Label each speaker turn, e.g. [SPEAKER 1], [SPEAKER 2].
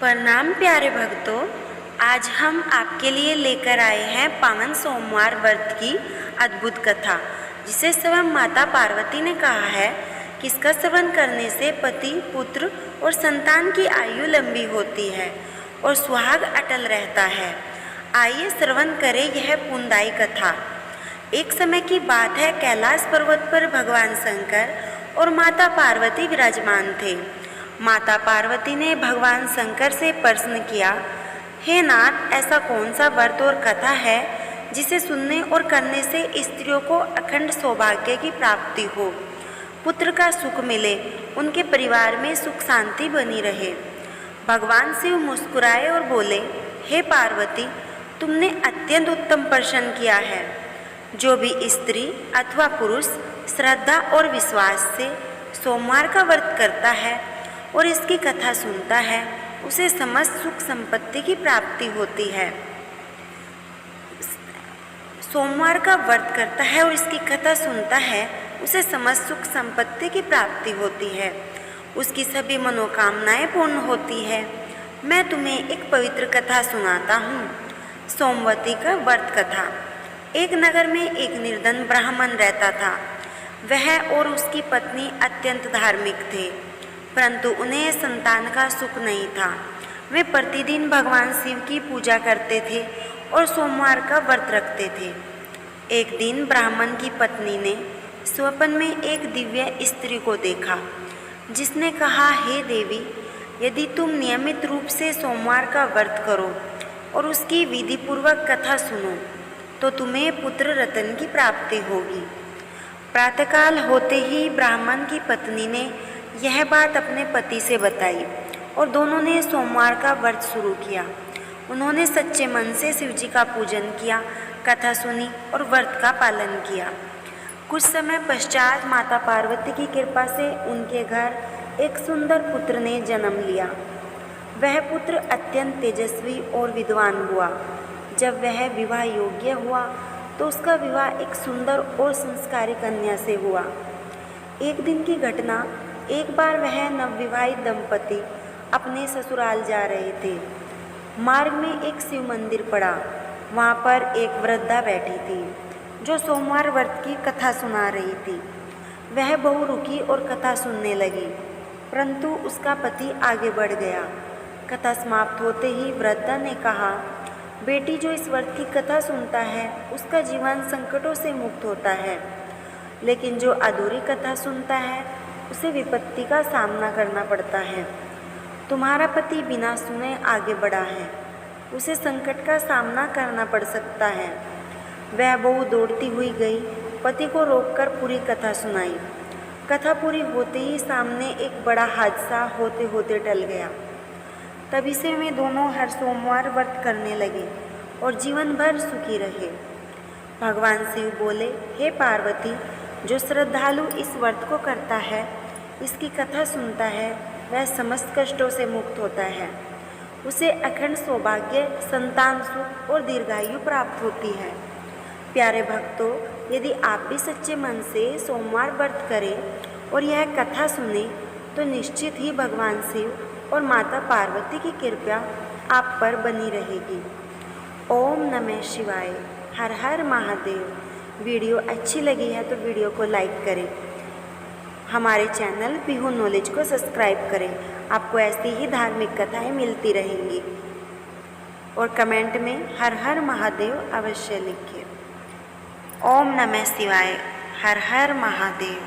[SPEAKER 1] प्रणाम प्यारे भक्तों, आज हम आपके लिए लेकर आए हैं पावन सोमवार व्रत की अद्भुत कथा, जिसे स्वयं माता पार्वती ने कहा है कि इसका श्रवण करने से पति, पुत्र और संतान की आयु लंबी होती है और सुहाग अटल रहता है। आइए श्रवण करें यह पुण्यदायी कथा। एक समय की बात है, कैलाश पर्वत पर भगवान शंकर और माता पार्वती विराजमान थे। माता पार्वती ने भगवान शंकर से प्रश्न किया, हे नाथ, ऐसा कौन सा व्रत और कथा है जिसे सुनने और करने से स्त्रियों को अखंड सौभाग्य की प्राप्ति हो, पुत्र का सुख मिले, उनके परिवार में सुख शांति बनी रहे। भगवान शिव मुस्कुराए और बोले, हे पार्वती, तुमने अत्यंत उत्तम प्रश्न किया है। जो भी स्त्री अथवा पुरुष श्रद्धा और विश्वास से सोमवार का व्रत करता है और इसकी कथा सुनता है, उसे समस्त सुख संपत्ति की प्राप्ति होती है। सोमवार का व्रत करता है और इसकी कथा सुनता है, उसे समस्त सुख संपत्ति की प्राप्ति होती है, उसकी सभी मनोकामनाएं पूर्ण होती है। मैं तुम्हें एक पवित्र कथा सुनाता हूँ। सोमवती का व्रत कथा। एक नगर में एक निर्धन ब्राह्मण रहता था। वह और उसकी पत्नी अत्यंत धार्मिक थे, परंतु उन्हें संतान का सुख नहीं था। वे प्रतिदिन भगवान शिव की पूजा करते थे और सोमवार का व्रत रखते थे। एक दिन ब्राह्मण की पत्नी ने स्वप्न में एक दिव्य स्त्री को देखा, जिसने कहा, हे देवी, यदि तुम नियमित रूप से सोमवार का व्रत करो और उसकी विधिपूर्वक कथा सुनो तो तुम्हें पुत्र रत्न की प्राप्ति होगी। प्रातःकाल होते ही ब्राह्मण की पत्नी ने यह बात अपने पति से बताई और दोनों ने सोमवार का व्रत शुरू किया। उन्होंने सच्चे मन से शिव जी का पूजन किया, कथा सुनी और व्रत का पालन किया। कुछ समय पश्चात माता पार्वती की कृपा से उनके घर एक सुंदर पुत्र ने जन्म लिया। वह पुत्र अत्यंत तेजस्वी और विद्वान हुआ। जब वह विवाह योग्य हुआ तो उसका विवाह एक सुंदर और संस्कारी कन्या से हुआ। एक दिन की घटना, एक बार वह नवविवाहित दंपति अपने ससुराल जा रहे थे। मार्ग में एक शिव मंदिर पड़ा। वहाँ पर एक वृद्धा बैठी थी जो सोमवार व्रत की कथा सुना रही थी। वह बहु रुकी और कथा सुनने लगी, परंतु उसका पति आगे बढ़ गया। कथा समाप्त होते ही वृद्धा ने कहा, बेटी, जो इस व्रत की कथा सुनता है उसका जीवन संकटों से मुक्त होता है, लेकिन जो अधूरी कथा सुनता है उसे विपत्ति का सामना करना पड़ता है। तुम्हारा पति बिना सुने आगे बढ़ा है, उसे संकट का सामना करना पड़ सकता है। वह बहू दौड़ती हुई गई, पति को रोककर पूरी कथा सुनाई। कथा पूरी होते ही सामने एक बड़ा हादसा होते होते टल गया। तभी से वे दोनों हर सोमवार व्रत करने लगे और जीवन भर सुखी रहे। भगवान शिव बोले, हे पार्वती, जो श्रद्धालु इस व्रत को करता है, इसकी कथा सुनता है, वह समस्त कष्टों से मुक्त होता है। उसे अखंड सौभाग्य, संतान सुख और दीर्घायु प्राप्त होती है। प्यारे भक्तों, यदि आप भी सच्चे मन से सोमवार व्रत करें और यह कथा सुने तो निश्चित ही भगवान शिव और माता पार्वती की कृपा आप पर बनी रहेगी। ओम नमः शिवाय। हर हर महादेव। वीडियो अच्छी लगी है तो वीडियो को लाइक करें। हमारे चैनल बिहू नॉलेज को सब्सक्राइब करें। आपको ऐसी ही धार्मिक कथाएं मिलती रहेंगी। और कमेंट में हर हर महादेव अवश्य लिखिए। ओम नमः शिवाय। हर हर महादेव।